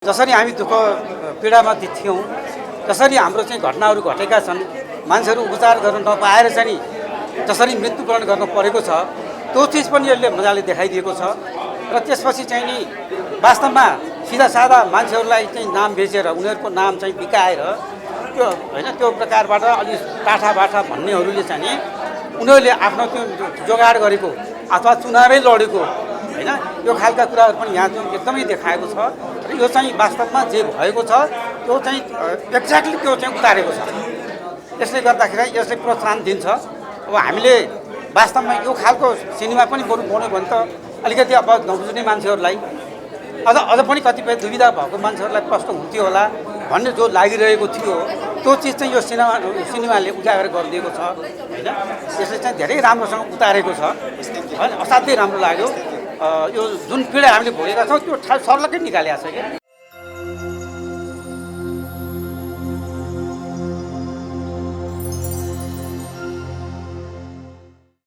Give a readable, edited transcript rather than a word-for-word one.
जसरी हामी दुःख पीडामा थियौँ जसरी हाम्रो चाहिँ घटनाहरू घटेका छन् मान्छेहरू उपचार गर्न नपाएर चाहिँ जसरी मृत्युवरण गर्न परेको छ त्यो चिज पनि यसले मजाले देखाइदिएको छ र त्यसपछि चाहिँ नि वास्तवमा सिधा सादा मान्छेहरूलाई चाहिँ नाम बेचेर उनीहरूको नाम चाहिँ बिकाएर त्यो हैन त्यो प्रकारबाट अलि टाठा बाठा भन्नेहरूले चाहिँ नि उनीहरूले आफ्नो त्यो जोगाड गरेको अथवा चुनावै लडेको हैन यो खालका कुराहरू पनि यहाँ जुन एकदमै देखाएको छ र यो चाहिँ वास्तवमा जे भएको छ त्यो चाहिँ एक्ज्याक्टली त्यो चाहिँ उतारेको छ। यसले गर्दाखेरि यसले प्रोत्साहन दिन्छ। अब हामीले वास्तवमा यो खालको सिनेमा पनि बनायो भने त अलिकति अब नबुझ्ने मान्छेहरूलाई अझ पनि कतिपय दुविधा भएको मान्छेहरूलाई कस्तो हुन्थ्यो होला भन्ने जो लागिरहेको थियो त्यो चिज चाहिँ यो सिनेमाले उजागर गरिदिएको छ हैन। यसले चाहिँ धेरै राम्रोसँग उतारेको छ हैन। असाध्यै राम्रो लाग्यो। यो जुन पीडा हामीले भोगेका छौँ त्यो सर्लक्कै निकालेको छ कि